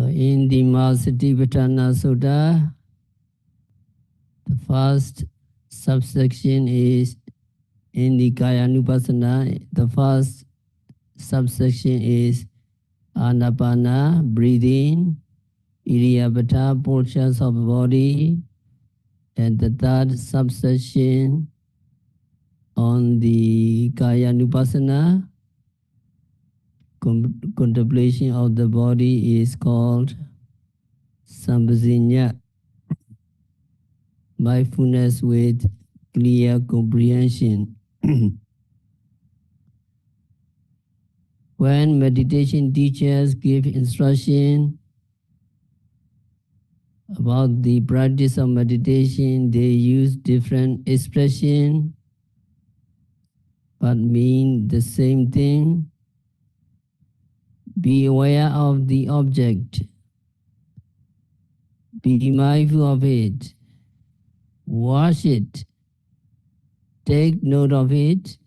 So in the Maha-Satipatthana Sutta, the first subsection is in the Kaya-nupassana, the first subsection is Anapana, breathing, Iriyabhata, portions of the body, and the third subsection on the Kaya-nupassana, contemplation of the body, is called sampajānakārī, mindfulness with clear comprehension. When meditation teachers give instruction about the practice of meditation, they use different expression but mean the same thing. Be aware of the object. Be mindful of it. Watch it. Take note of it.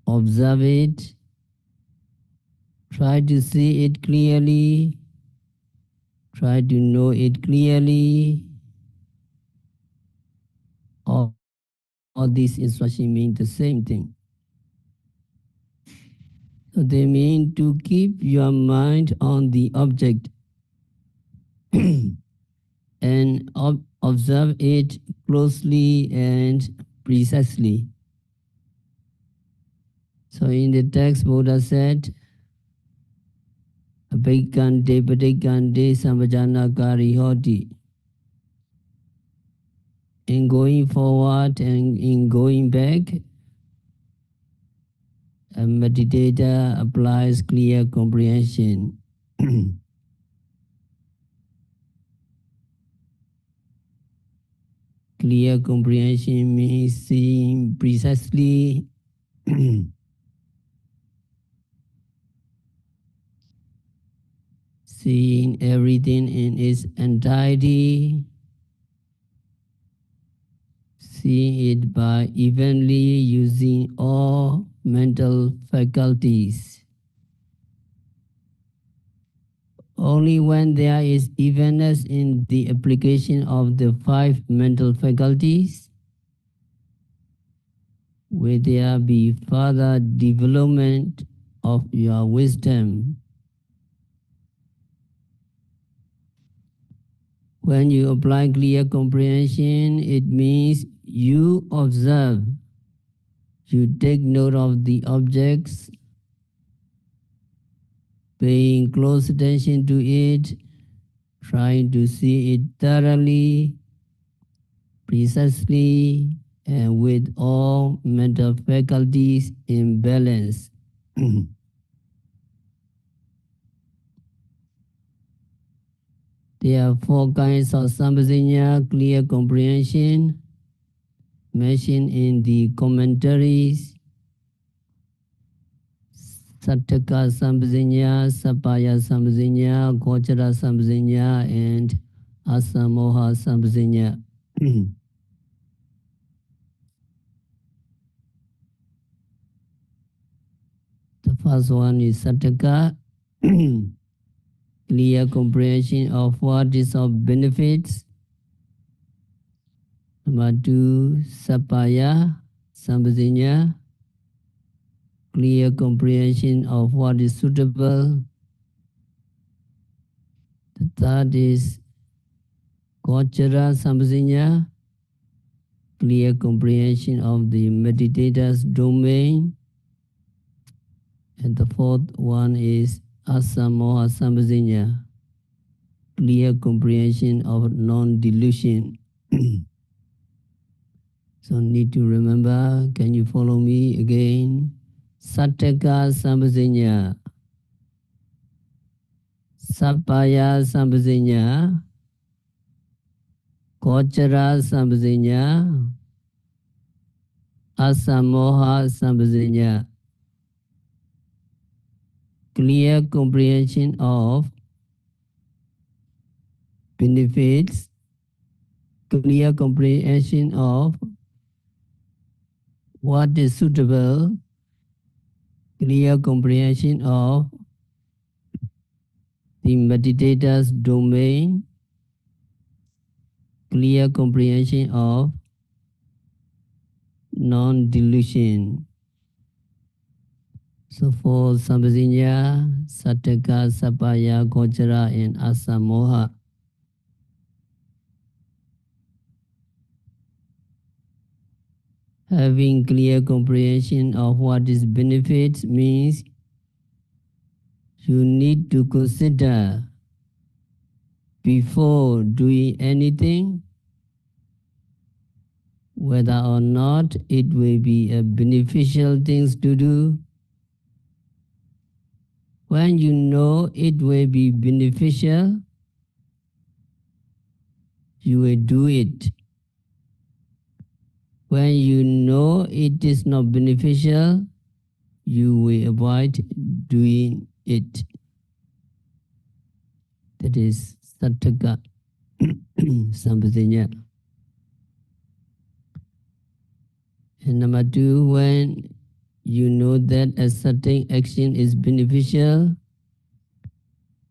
Observe it. Try to see it clearly. Try to know it clearly. All these instructions mean the same thing. So they mean to keep your mind on the object and observe it closely and precisely. So in the text, Buddha said, abhikkante, paṭikkante, sampajānakārī, hoti. In going forward and in going back, a meditator applies clear comprehension. Clear comprehension means seeing precisely, seeing everything in its entirety, seeing it by evenly using all mental faculties. Only when there is evenness in the application of the 5 mental faculties will there be further development of your wisdom. When you apply clear comprehension, it means you observe, you take note of the objects, paying close attention to it, trying to see it thoroughly, precisely, and with all mental faculties in balance. There are 4 kinds of sampajāna, clear comprehension, mentioned in the commentaries. Sattaka sampajāna, sapaya sampajāna, gochara sampajāna, and asamoha sampajāna. The first one is sattaka, clear comprehension of what is of benefits. Number 2, sapaya sampajāna, clear comprehension of what is suitable. The third is gochara sampajāna, clear comprehension of the meditator's domain. And the fourth one is asamoha sampajāna, clear comprehension of non-delusion. So need to remember, can you follow me again? Sattaka sampajāna, sapaya sampajāna, gochara sampajāna, asamoha sampajāna. Clear comprehension of benefits, clear comprehension of what is suitable, clear comprehension of the meditator's domain, clear comprehension of non-delusion. So for sampajāña, sattaka, sapaya, gochara, and asamoha, having clear comprehension of what is benefits means you need to consider before doing anything whether or not it will be a beneficial things to do. When you know it will be beneficial, you will do it. When you know it is not beneficial, you will avoid doing it. That is sattaka, sampajāña. And number two, when you know that a certain action is beneficial,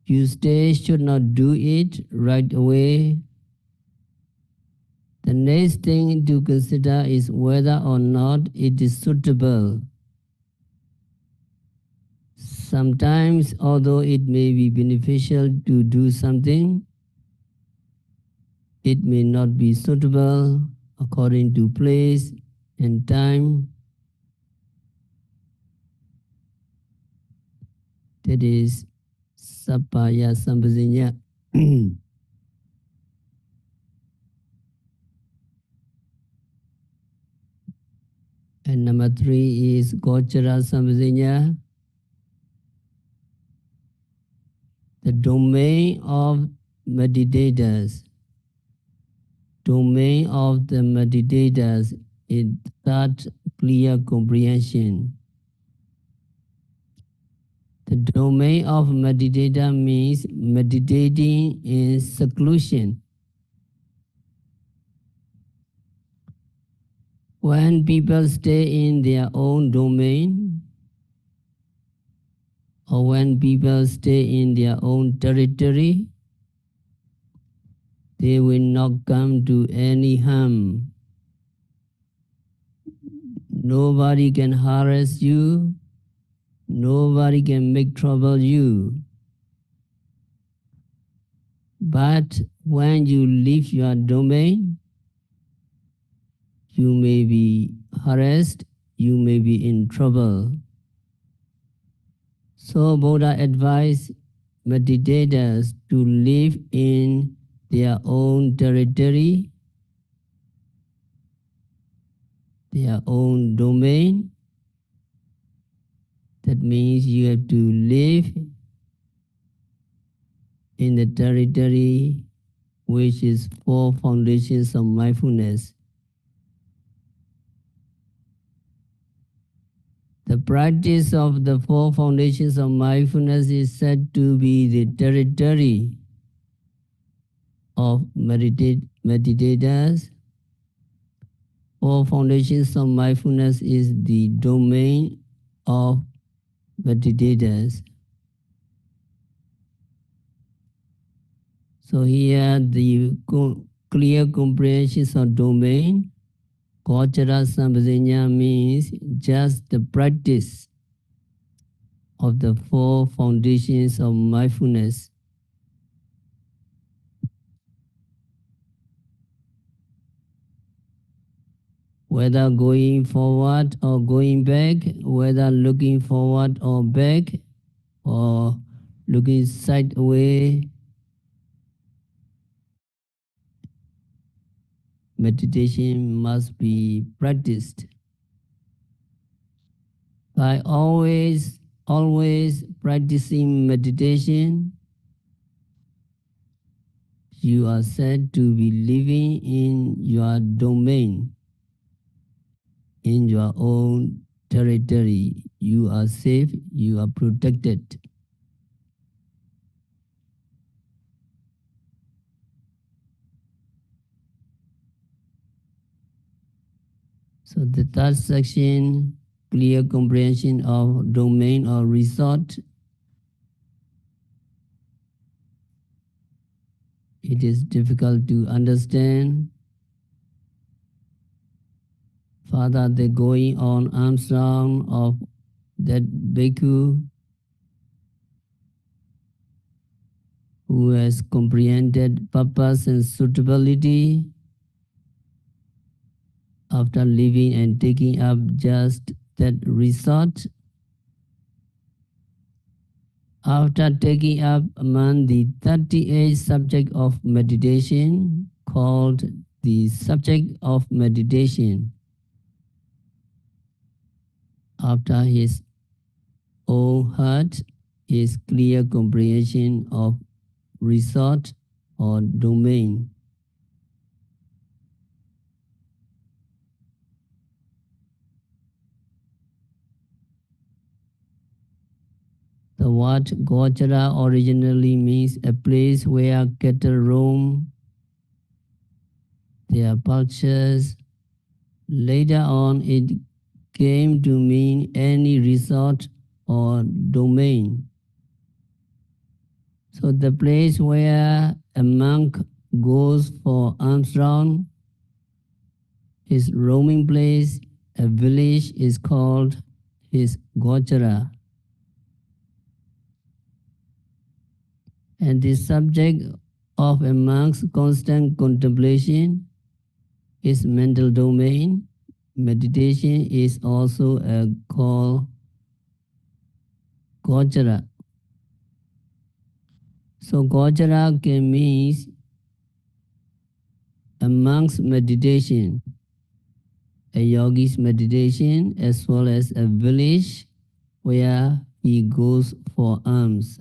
you should not do it right away. The next thing to consider is whether or not it is suitable. Sometimes, although it may be beneficial to do something, it may not be suitable according to place and time. That is sappaya sampajāña. And number three is gochara sampajāña. The domain of meditators. Domain of the meditators is that clear comprehension. The domain of meditator means meditating in seclusion. When people stay in their own domain, or when people stay in their own territory, they will not come to any harm. Nobody can harass you. Nobody can make trouble you. But when you leave your domain, you may be harassed, you may be in trouble. So Buddha advised meditators to live in their own territory, their own domain. That means you have to live in the territory which is four foundations of mindfulness. The practice of the four foundations of mindfulness is said to be the territory of meditators. Four foundations of mindfulness is the domain of meditators. So here the clear comprehension of domain, gochara sampajāña, means just the practice of the four foundations of mindfulness. Whether going forward or going back, whether looking forward or back, or looking sideways, meditation must be practiced. By always practicing meditation, you are said to be living in your domain, in your own territory. You are safe, you are protected. So the third section, clear comprehension of domain or resort. it is difficult to understand. Further, the going on arms round of that bhikkhu who has comprehended purpose and suitability after living and taking up just that resort. After taking up among the 38 subjects of meditation, called the subject of meditation, after his own heart is clear comprehension of resort or domain. The word Gochara originally means a place where cattle roam their pastures. Later on, it came to mean any resort or domain. So the place where a monk goes for alms round, his roaming place, a village, is called his Gochara. And the subject of a monk's constant contemplation is mental domain. Meditation is also called Gochara. So Gochara can mean a monk's meditation, a yogi's meditation, as well as a village where he goes for alms.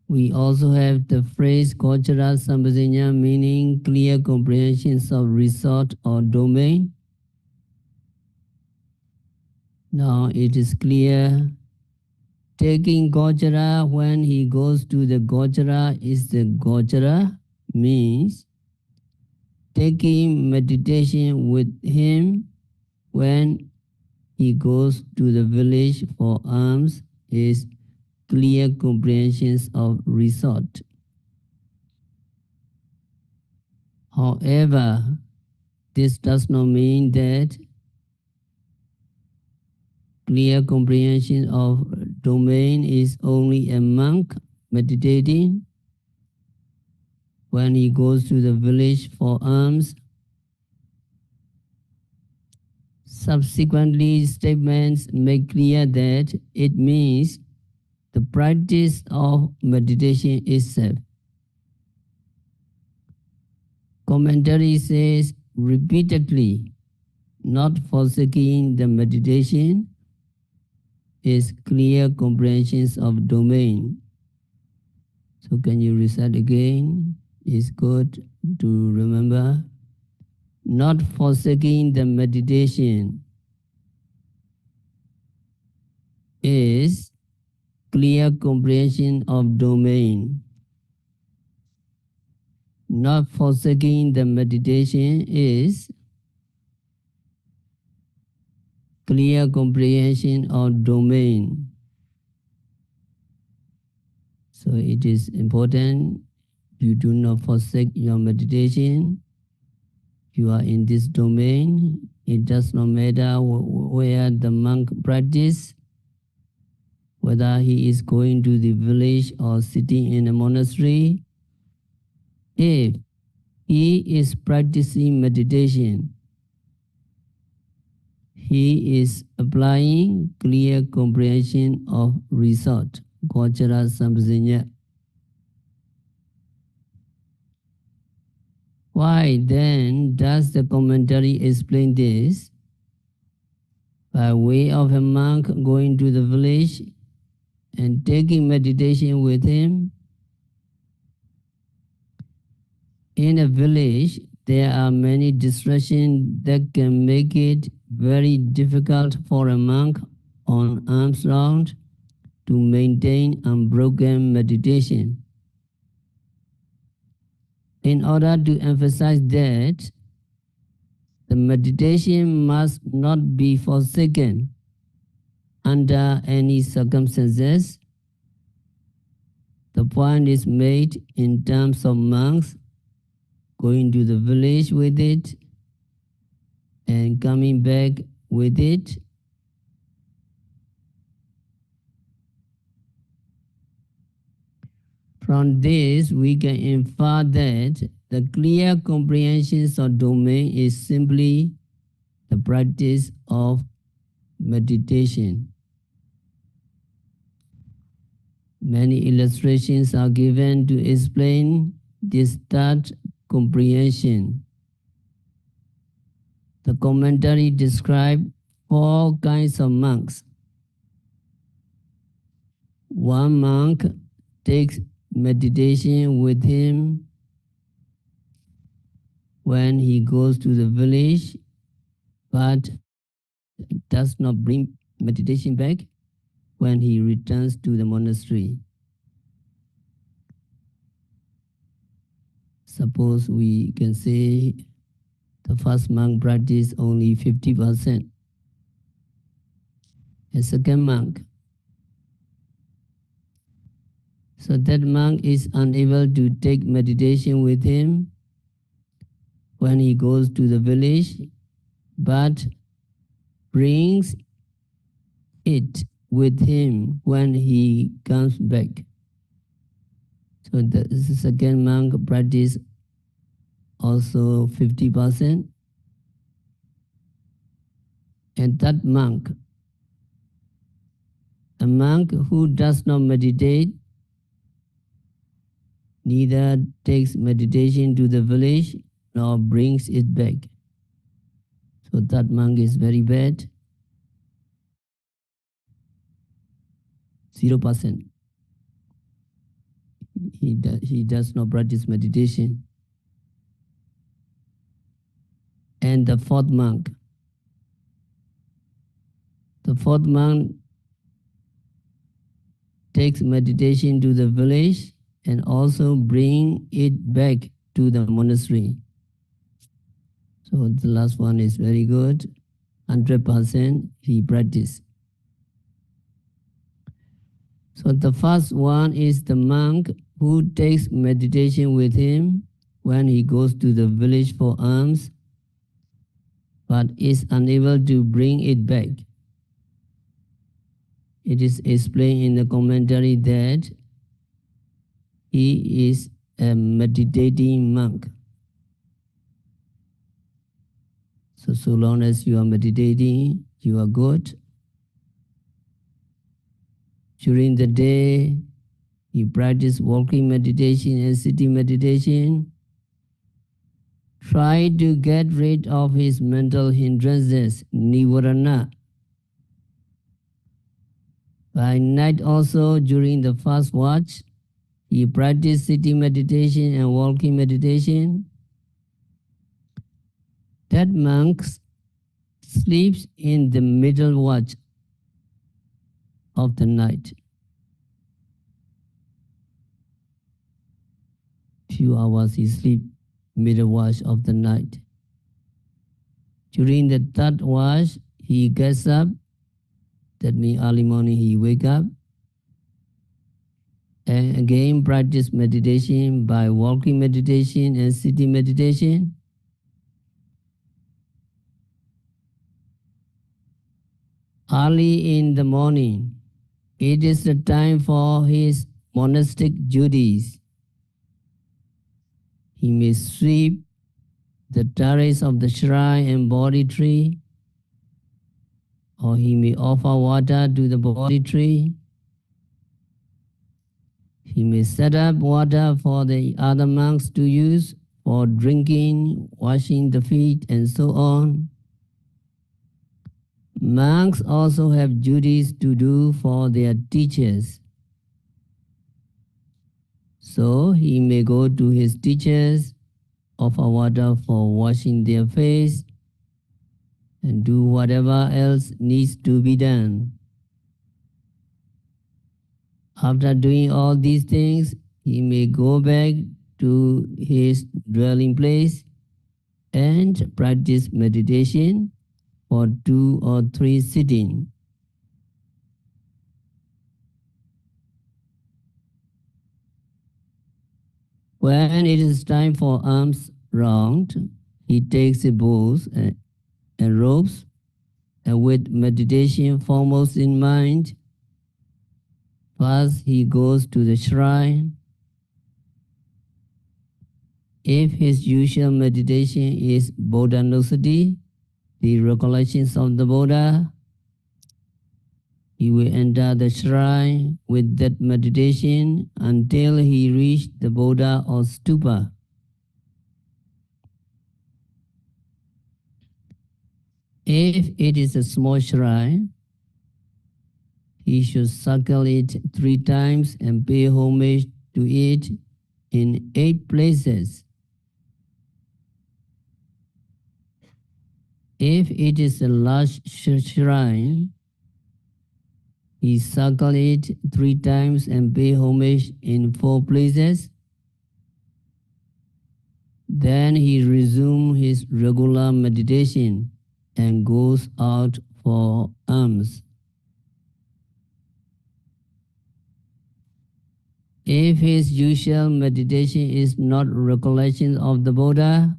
We also have the phrase Gochara sampajāna, meaning clear comprehensions of resort or domain. Now it is clear, taking Gochara when he goes to the Gochara is the Gochara, means taking meditation with him when he goes to the village for alms is clear comprehensions of resort. However, this does not mean that clear comprehension of domain is only a monk meditating when he goes to the village for alms. Subsequently, statements make clear that it means the practice of meditation itself. Commentary says repeatedly, not forsaking the meditation is clear comprehensions of domain. So can you recite again? It's good to remember. Not forsaking the meditation is clear comprehension of domain. Not forsaking the meditation is clear comprehension of domain. So it is important you do not forsake your meditation. You are in this domain. It does not matter where the monk practice, whether he is going to the village or sitting in a monastery. If he is practicing meditation, he is applying clear comprehension of resort, Gochara sampajāna. Why then does the commentary explain this? By way of a monk going to the village and taking meditation with him. In a village, there are many distractions that can make it very difficult for a monk on alms round to maintain unbroken meditation. In order to emphasize that, the meditation must not be forsaken under any circumstances. The point is made in terms of monks going to the village with it and coming back with it. From this, we can infer that the clear comprehension of domain is simply the practice of meditation. Many illustrations are given to explain this third comprehension. The commentary describes 4 kinds of monks. One monk takes meditation with him when he goes to the village, but does not bring meditation back when he returns to the monastery. Suppose we can say the first monk practiced only 50%. A second monk. So that monk is unable to take meditation with him when he goes to the village, but brings it with him when he comes back. So the second monk practice also 50%. And that monk, a monk who does not meditate, neither takes meditation to the village nor brings it back. So that monk is very bad. 0%. He does not practice meditation. And the fourth monk. The fourth monk takes meditation to the village and also bring it back to the monastery. So the last one is very good. 100% he practice. So the first one is the monk who takes meditation with him when he goes to the village for alms, but is unable to bring it back. It is explained in the commentary that he is a meditating monk. So long as you are meditating, you are good. During the day, you practice walking meditation and sitting meditation. Try to get rid of his mental hindrances, nivarana. By night also, during the first watch, you practice sitting meditation and walking meditation. That monk sleeps in the middle watch of the night. Few hours he sleeps middle watch of the night. During the third watch, he gets up. That means early morning he wake up. And again practice meditation by walking meditation and sitting meditation. Early in the morning, it is the time for his monastic duties. He may sweep the terrace of the shrine and Bodhi tree, or he may offer water to the Bodhi tree. He may set up water for the other monks to use for drinking, washing the feet, and so on. Monks also have duties to do for their teachers. So he may go to his teachers, offer water for washing their face, and do whatever else needs to be done. After doing all these things, he may go back to his dwelling place and practice meditation for 2 or 3 sittings. When it is time for alms round, he takes a bowl and robes, and with meditation foremost in mind, first he goes to the shrine. If his usual meditation is Bodhanusati, the recollections of the Buddha, he will enter the shrine with that meditation until he reached the Buddha or stupa. If it is a small shrine, he should circle it 3 times and pay homage to it in 8 places. If it is a large shrine, he circle it 3 times and pay homage in 4 places. Then he resumes his regular meditation and goes out for alms. If his usual meditation is not recollection of the Buddha,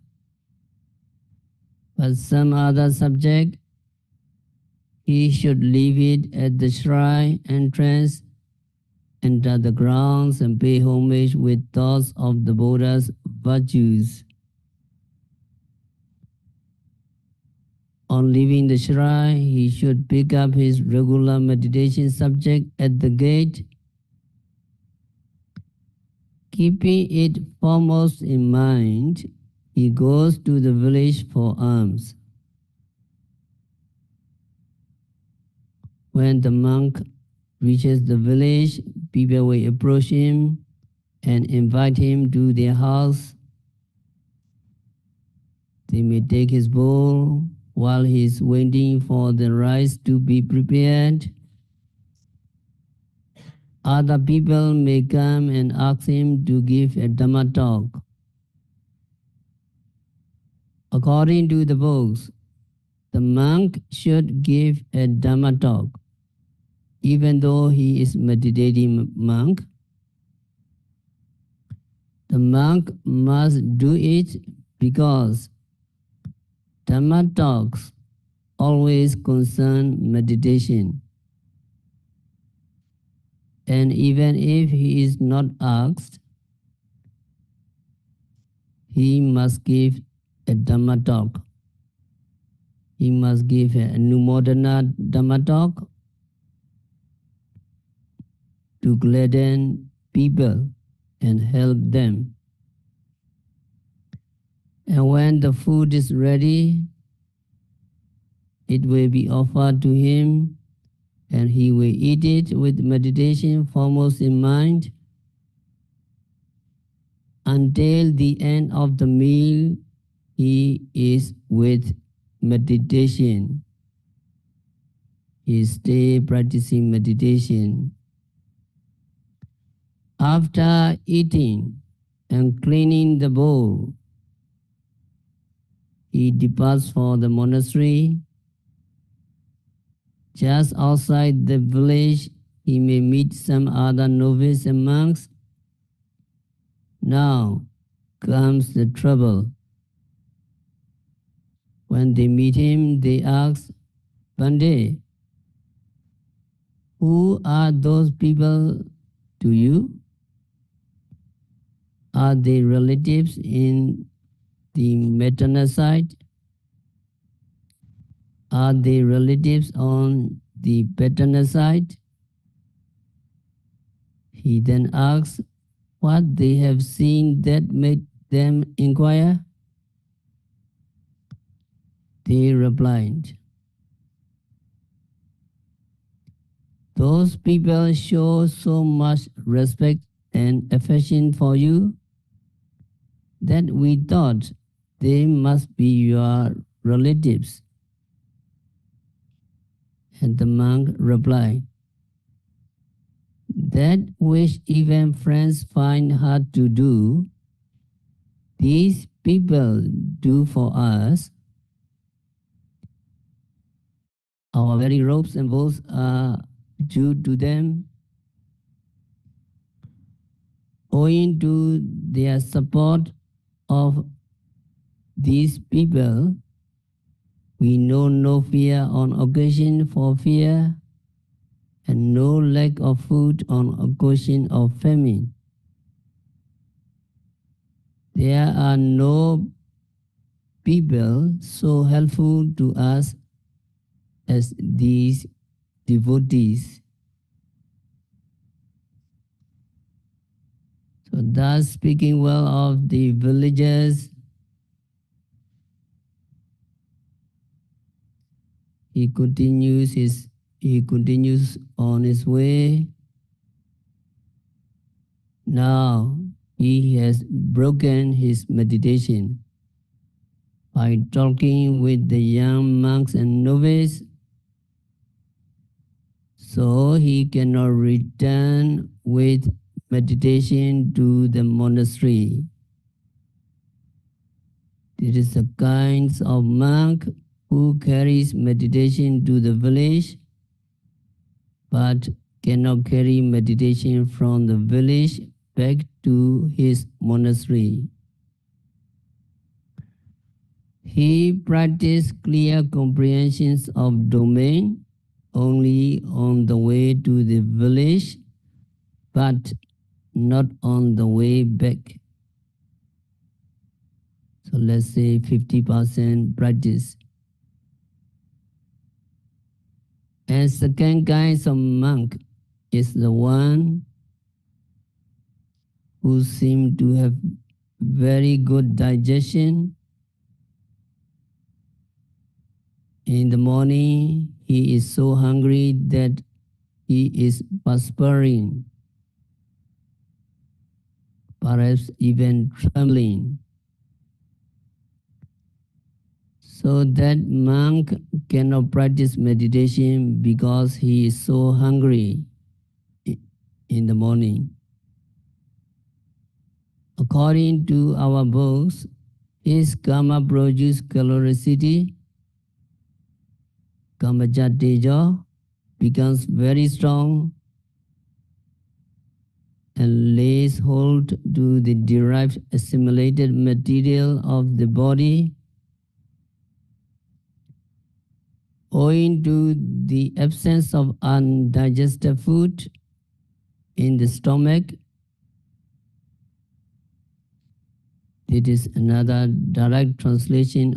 but some other subject, he should leave it at the shrine entrance, enter the grounds, and pay homage with thoughts of the Buddha's virtues. On leaving the shrine, he should pick up his regular meditation subject at the gate, keeping it foremost in mind. He goes to the village for alms. When the monk reaches the village, people will approach him and invite him to their house. They may take his bowl while he is waiting for the rice to be prepared. Other people may come and ask him to give a Dhamma talk. According to the books, the monk should give a Dhamma talk, even though he is meditating monk. The monk must do it because Dhamma talks always concern meditation. And even if he is not asked, he must give a Dhamma talk. He must give a Anumodana Dhamma talk to gladden people and help them. And when the food is ready, it will be offered to him, and he will eat it with meditation foremost in mind. Until the end of the meal, he is with meditation. He stays practicing meditation. After eating and cleaning the bowl, he departs for the monastery. Just outside the village, he may meet some other novices and monks. Now comes the trouble. When they meet him, they ask, "Bhante, who are those people to you? Are they relatives in the maternal side? Are they relatives on the paternal side?" He then asks what they have seen that made them inquire. They replied, "Those people show so much respect and affection for you that we thought they must be your relatives." And the monk replied, "That which even friends find hard to do, these people do for us. Our very robes and bowls are due to them. owing to their support of these people, we know no fear on occasion for fear, and no lack of food on occasion of famine. There are no people so helpful to us as these devotees. So thus, speaking well of the villagers, he continues on his way. Now he has broken his meditation by talking with the young monks and novices, so he cannot return with meditation to the monastery. This is the kind of monk who carries meditation to the village, but cannot carry meditation from the village back to his monastery. He practiced clear comprehensions of domain only on the way to the village, but not on the way back. So let's say 50% practice. And second kind of monk is the one who seems to have very good digestion. In the morning, he is so hungry that he is perspiring, perhaps even trembling. So that monk cannot practice meditation because he is so hungry in the morning. According to our books, his karma produces curiosity. Sampajānakārī becomes very strong and lays hold to the derived assimilated material of the body. Owing to the absence of undigested food in the stomach, it is another direct translation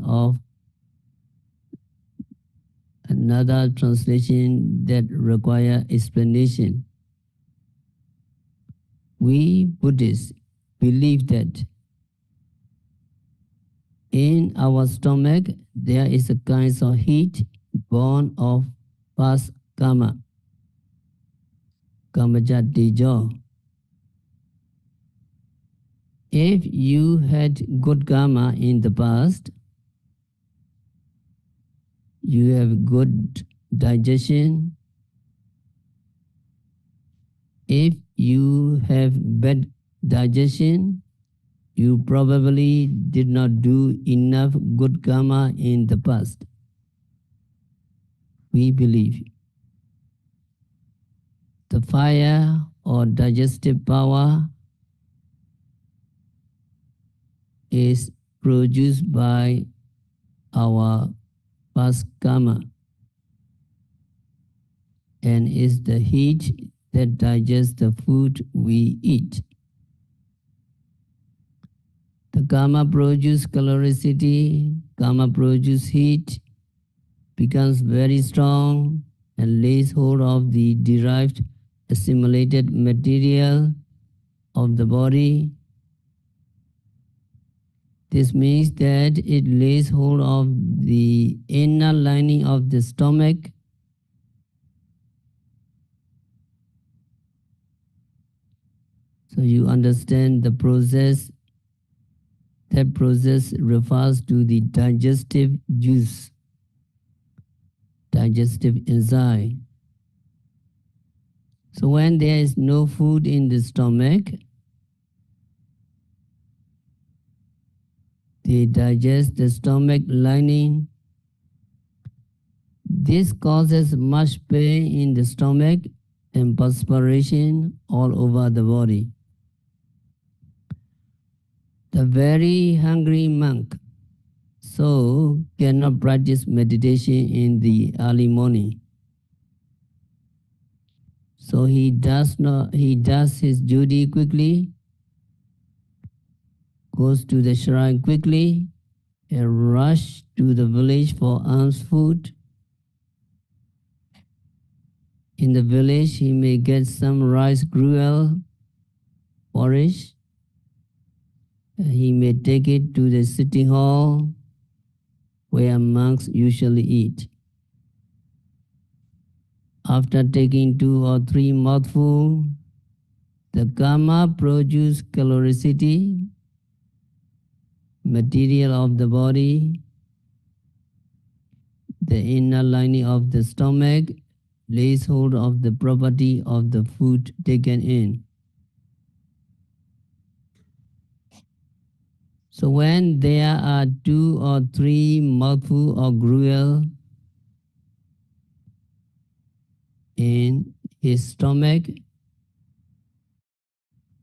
that requires explanation. We Buddhists believe that in our stomach there is a kind of heat born of past karma, sampajānakārī. If you had good karma in the past, you have good digestion. If you have bad digestion, you probably did not do enough good karma in the past. We believe the fire or digestive power is produced by our past karma and is the heat that digests the food we eat. The karma produces curiosity, karma produces heat, becomes very strong and lays hold of the derived assimilated material of the body. This means that it lays hold of the inner lining of the stomach. So you understand the process. That process refers to the digestive juice, digestive enzyme. So when there is no food in the stomach, they digest the stomach lining. This causes much pain in the stomach and perspiration all over the body. The very hungry monk so cannot practice meditation in the early morning. So he does his duty quickly, goes to the shrine quickly, and rush to the village for alms food. In the village, he may get some rice gruel porridge. He may take it to the sitting hall where monks usually eat. After taking 2 or 3 mouthfuls, the karma produces caloricity, material of the body, the inner lining of the stomach lays hold of the property of the food taken in. So when there are 2 or 3 mouthfuls of gruel in his stomach,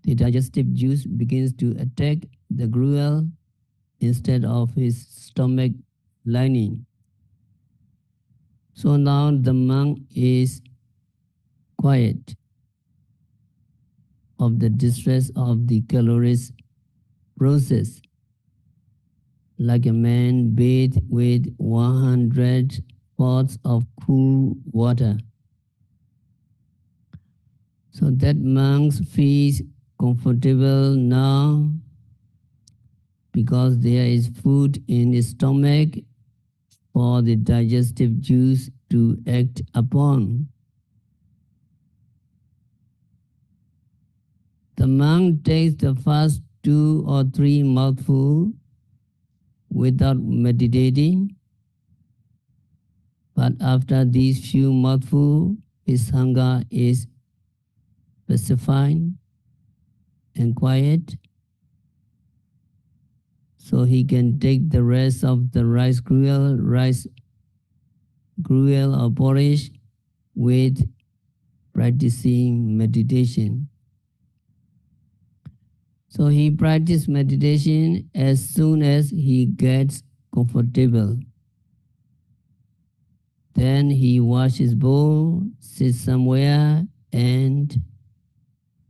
the digestive juice begins to attack the gruel instead of his stomach lining. So now the monk is quiet of the distress of the calories process, like a man bathed with 100 pots of cool water. So that monk feels comfortable now because there is food in his stomach for the digestive juice to act upon. The monk takes the first 2 or 3 mouthfuls without meditating, but after these few mouthfuls, his hunger is pacified and quiet, so he can take the rest of the rice gruel or porridge with practicing meditation. So he practices meditation as soon as he gets comfortable. Then he washes his bowl, sits somewhere, and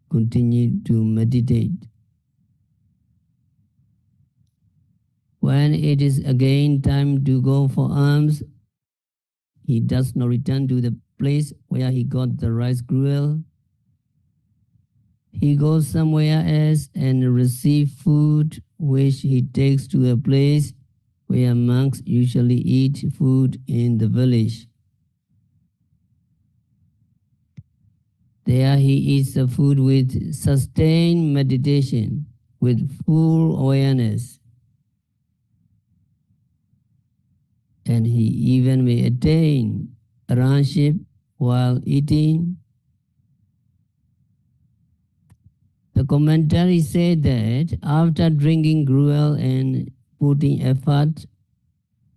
continue to meditate. When it is again time to go for alms, he does not return to the place where he got the rice gruel. He goes somewhere else and receives food which he takes to a place where monks usually eat food in the village. There he eats the food with sustained meditation, with full awareness. And he even may attain arahantship while eating. The commentary said that after drinking gruel and putting effort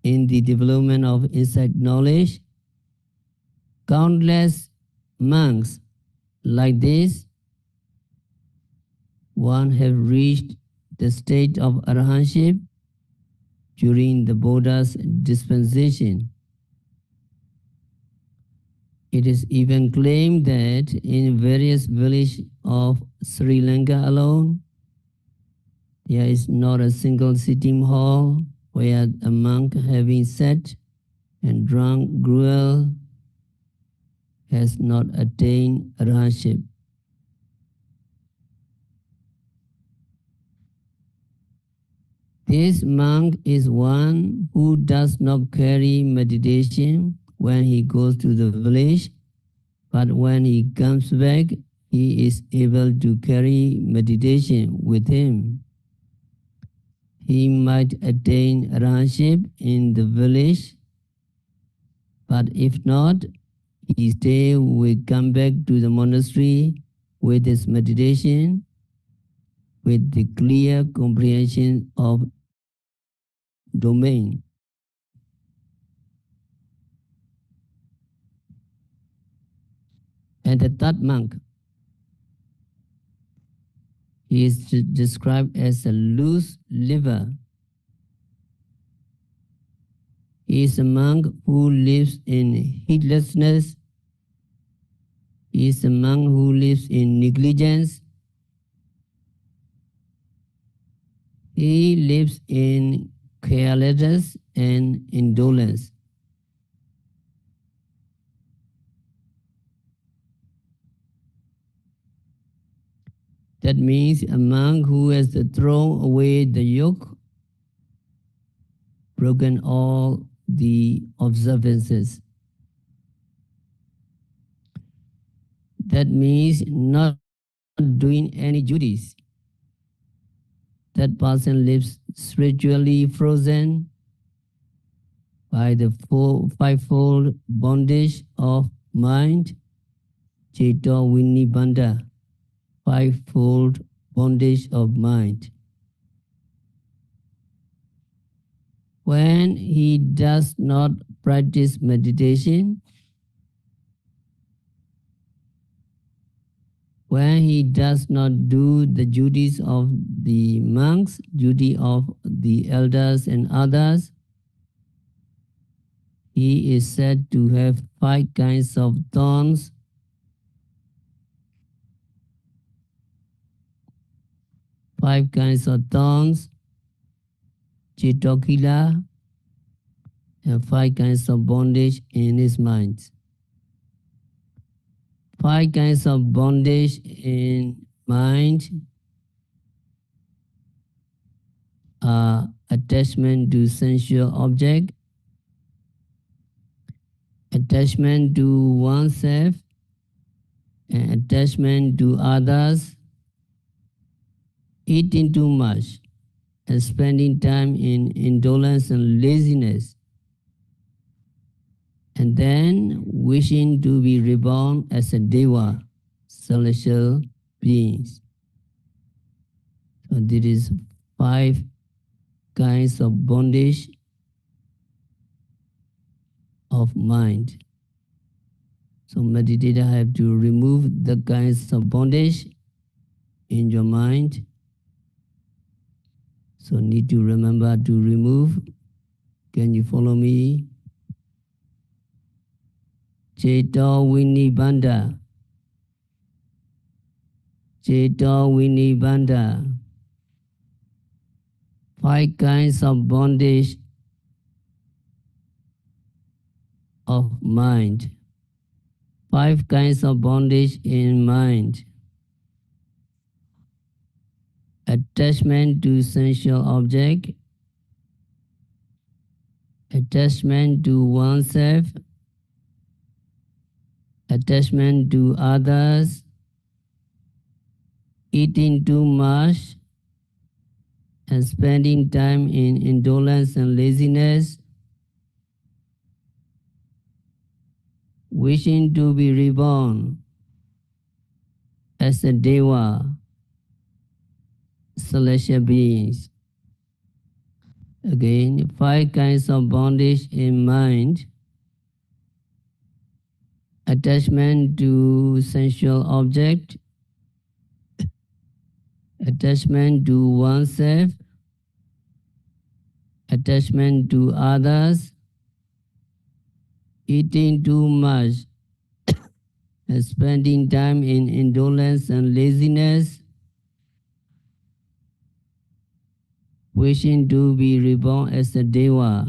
in the development of insight knowledge, countless monks like this one have reached the state of arahantship during the Buddha's dispensation. It is even claimed that in various villages of Sri Lanka alone, there is not a single sitting hall where a monk having sat and drunk gruel has not attained arahantship. This monk is one who does not carry meditation when he goes to the village, but when he comes back, he is able to carry meditation with him. He might attain arahantship in the village, but if not, will come back to the monastery with his meditation, with the clear comprehension of domain. And the third monk, He is described as a loose liver. He is a monk who lives in heedlessness. He is a monk who lives in negligence. He lives in carelessness and indolence. That means a monk who has thrown away the yoke, broken all the observances. That means not doing any duties. That person lives spiritually frozen by the fivefold bondage of mind, citta vinibbanda, fivefold bondage of mind. When he does not practice meditation, when he does not do the duties of the monks, duty of the elders and others, he is said to have 5 kinds of thorns, 5 kinds of thorns, citta, and 5 kinds of bondage in his mind. 5 kinds of bondage in mind are attachment to sensual object, attachment to oneself, and attachment to others, eating too much, and spending time in indolence and laziness, and then wishing to be reborn as a deva, celestial beings. So there is 5 kinds of bondage of mind. So meditator have to remove the kinds of bondage in your mind. So need to remember to remove. Can you follow me? Citta vinibbanda. Citta vinibbanda. 5 kinds of bondage of mind. 5 kinds of bondage in mind. Attachment to sensual object, attachment to oneself, attachment to others, eating too much, and spending time in indolence and laziness, wishing to be reborn as a deva, celestial beings. Again, 5 kinds of bondage in mind. Attachment to sensual object, attachment to oneself, attachment to others, eating too much, and spending time in indolence and laziness, wishing to be reborn as a deva,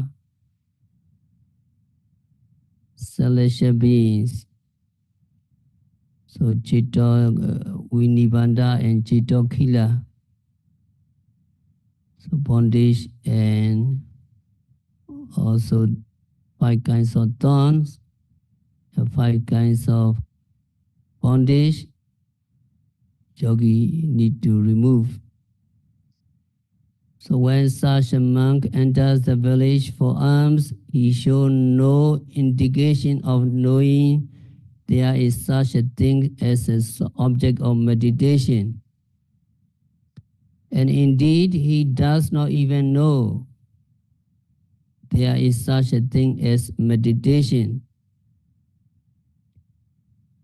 celestial beings. So citta vinibbanda and citta. So bondage and also 5 kinds of thorns, and 5 kinds of bondage yogi need to remove. So when such a monk enters the village for alms, he shows no indication of knowing there is such a thing as an object of meditation. And indeed, he does not even know there is such a thing as meditation.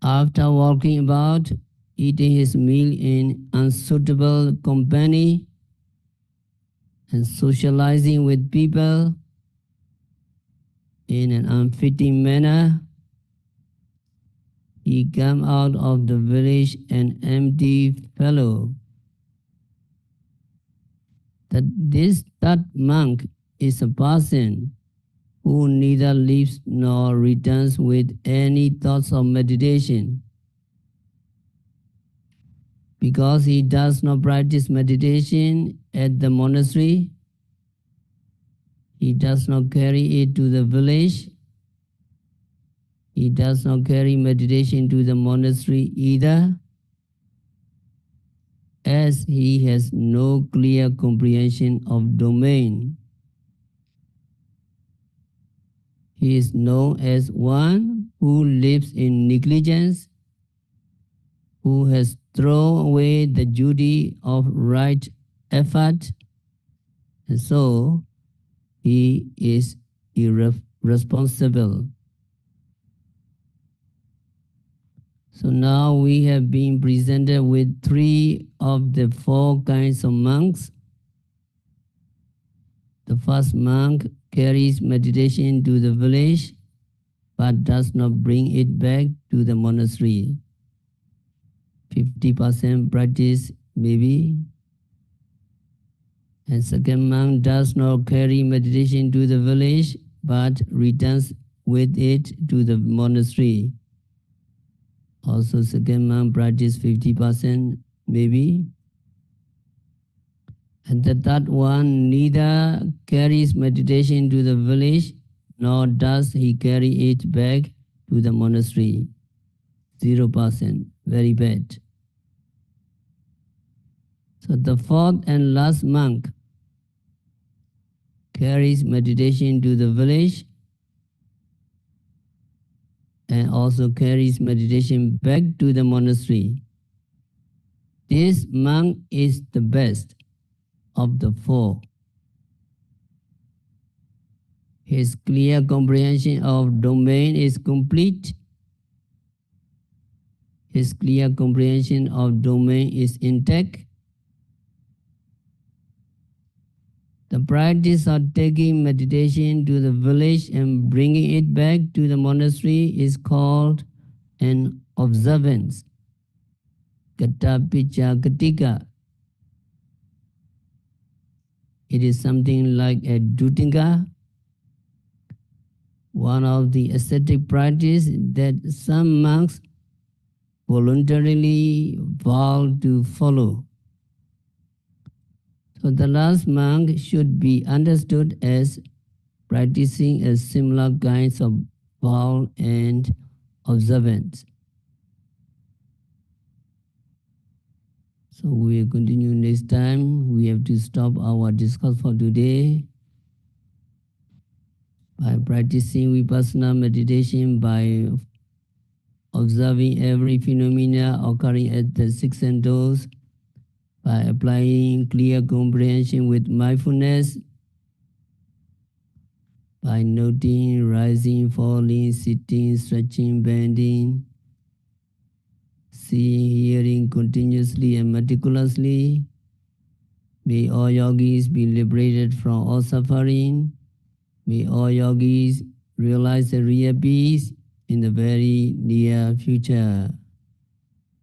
After walking about, eating his meal in unsuitable company, and socializing with people in an unfitting manner, he came out of the village an empty fellow. That monk is a person who neither lives nor returns with any thoughts of meditation. Because he does not practice meditation at the monastery, he does not carry it to the village, he does not carry meditation to the monastery either, as he has no clear comprehension of domain. He is known as one who lives in negligence, who has thrown away the duty of right effort, and so he is irresponsible. So now we have been presented with 3 of the 4 kinds of monks. The first monk carries meditation to the village, but does not bring it back to the monastery. 50% practice maybe. And second monk does not carry meditation to the village, but returns with it to the monastery. Also second monk practice 50% maybe. And the third one neither carries meditation to the village, nor does he carry it back to the monastery. 0%, very bad. So the fourth and last monk carries meditation to the village and also carries meditation back to the monastery. This monk is the best of the 4. His clear comprehension of domain is complete. His clear comprehension of domain is intact. The practice of taking meditation to the village and bringing it back to the monastery is called an observance. Katapicca. It is something like a dutinga, one of the ascetic practice that some monks voluntarily vow to follow. So the last monk should be understood as practicing a similar kinds of vow and observance. So we will continue next time. We have to stop our discourse for today. By practicing vipassana meditation, by observing every phenomena occurring at the 6 senses, by applying clear comprehension with mindfulness, by noting rising, falling, sitting, stretching, bending, seeing, hearing continuously and meticulously. May all yogis be liberated from all suffering. May all yogis realize the real peace in the very near future.